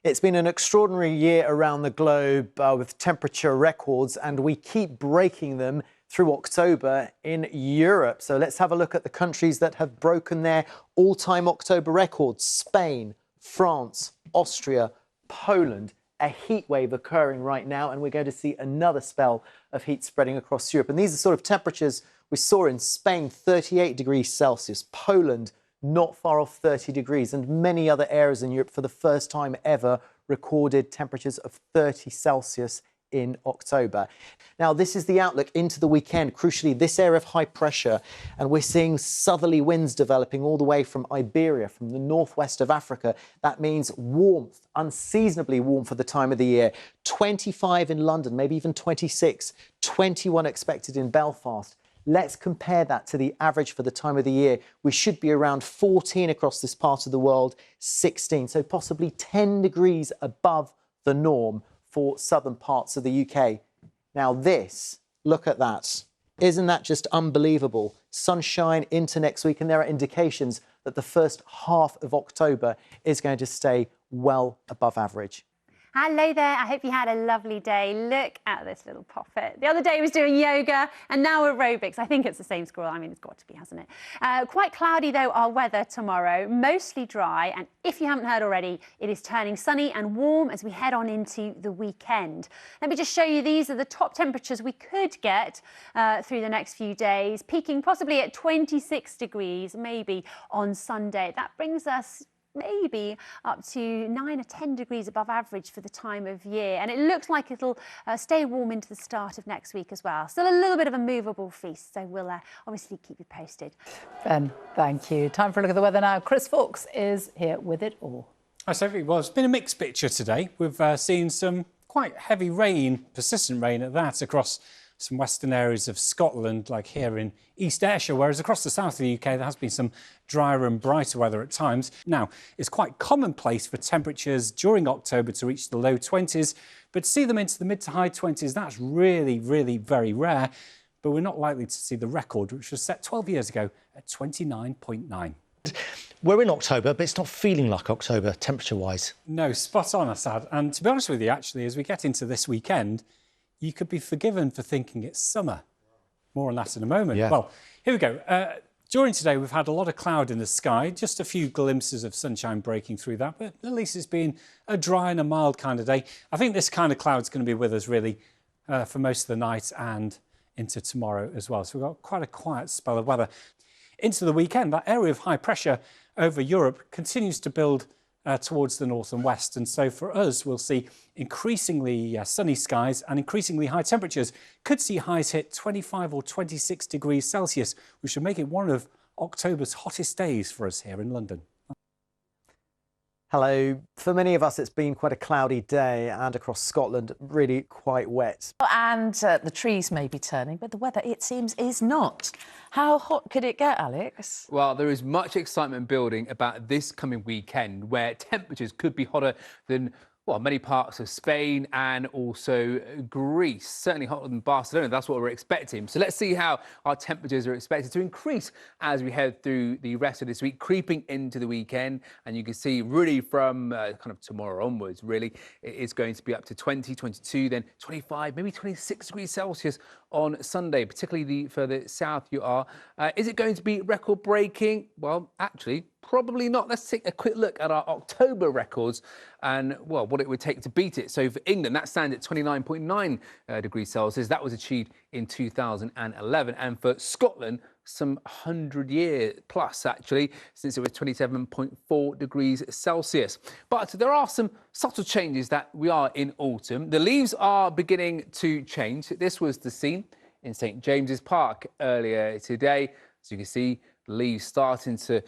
It's been an extraordinary year around the globe with temperature records, and we keep breaking them through October in Europe. So let's have a look at the countries that have broken their all-time October records. Spain, France, Austria, Poland. A heat wave occurring right now, and we're going to see another spell of heat spreading across Europe. And these are sort of temperatures we saw in Spain, 38 degrees Celsius, Poland, not far off 30 degrees, and many other areas in Europe for the first time ever recorded temperatures of 30 Celsius in October. Now, this is the outlook into the weekend. Crucially, this area of high pressure, and we're seeing southerly winds developing all the way from Iberia, from the northwest of Africa. That means warmth, unseasonably warm for the time of the year. 25 in London, maybe even 26, 21 expected in Belfast. Let's compare that to the average for the time of the year. We should be around 14 across this part of the world, 16, so possibly 10 degrees above the norm for southern parts of the UK. Now this, look at that. Isn't that just unbelievable? Sunshine into next week, and there are indications that the first half of October is going to stay well above average. Hello there, I hope you had a lovely day. Look at this little poppet. The other day he was doing yoga and now aerobics. I think it's the same squirrel. I mean, it's got to be, hasn't it? Quite cloudy though, our weather tomorrow, mostly dry. And if you haven't heard already, it is turning sunny and warm as we head on into the weekend. Let me just show you, these are the top temperatures we could get through the next few days, peaking possibly at 26 degrees, maybe on Sunday. That brings us maybe up to 9 or 10 degrees above average for the time of year. And it looks like it'll stay warm into the start of next week as well. Still a little bit of a movable feast, so we'll obviously keep you posted. Ben, thank you. Time for a look at the weather now. Chris Fawkes is here with it all. Hi, Sophie. Well, it's been a mixed picture today. We've seen some quite heavy rain, persistent rain at that, across some western areas of Scotland, like here in East Ayrshire, whereas across the south of the UK there has been some drier and brighter weather at times. Now, it's quite commonplace for temperatures during October to reach the low 20s, but to see them into the mid to high 20s, that's really, really very rare. But we're not likely to see the record, which was set 12 years ago at 29.9. We're in October, but it's not feeling like October temperature-wise. No, spot on, Assad. And to be honest with you, actually, as we get into this weekend, you could be forgiven for thinking it's summer. More on that in a moment. Yeah. Well, here we go. During today, we've had a lot of cloud in the sky, just a few glimpses of sunshine breaking through that, but at least it's been a dry and a mild kind of day. I think this kind of cloud's going to be with us, really, for most of the night and into tomorrow as well. So we've got quite a quiet spell of weather. Into the weekend, that area of high pressure over Europe continues to build towards the north and west, and so for us we'll see increasingly sunny skies and increasingly high temperatures. Could see highs hit 25 or 26 degrees Celsius, which should make it one of October's hottest days for us here in London. Hello. For many of us, it's been quite a cloudy day, and across Scotland, really quite wet. And the trees may be turning, but the weather, it seems, is not. How hot could it get, Alex? Well, there is much excitement building about this coming weekend, where temperatures could be hotter than, well, many parts of Spain and also Greece. Certainly hotter than Barcelona, that's what we're expecting. So let's see how our temperatures are expected to increase as we head through the rest of this week, creeping into the weekend. And you can see really from kind of tomorrow onwards, really, it is going to be up to 20, 22, then 25, maybe 26 degrees Celsius on Sunday, particularly the further south you are. Is it going to be record breaking? Well, actually, probably not. Let's take a quick look at our October records and, well, what it would take to beat it. So for England, that stands at 29.9 degrees Celsius. That was achieved in 2011. And for Scotland, some 100-year plus, actually, since it was 27.4 degrees Celsius. But there are some subtle changes that we are in autumn. The leaves are beginning to change. This was the scene in St James's Park earlier today. As you can see, the leaves starting to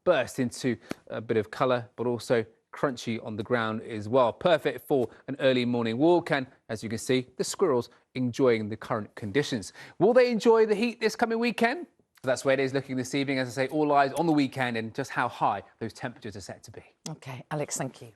burst into a bit of colour, but also crunchy on the ground as well. Perfect for an early morning walk, and as you can see, the squirrels enjoying the current conditions. Will they enjoy the heat this coming weekend? That's where it is looking this evening. As I say, all eyes on the weekend and just how high those temperatures are set to be. OK, Alex, thank you.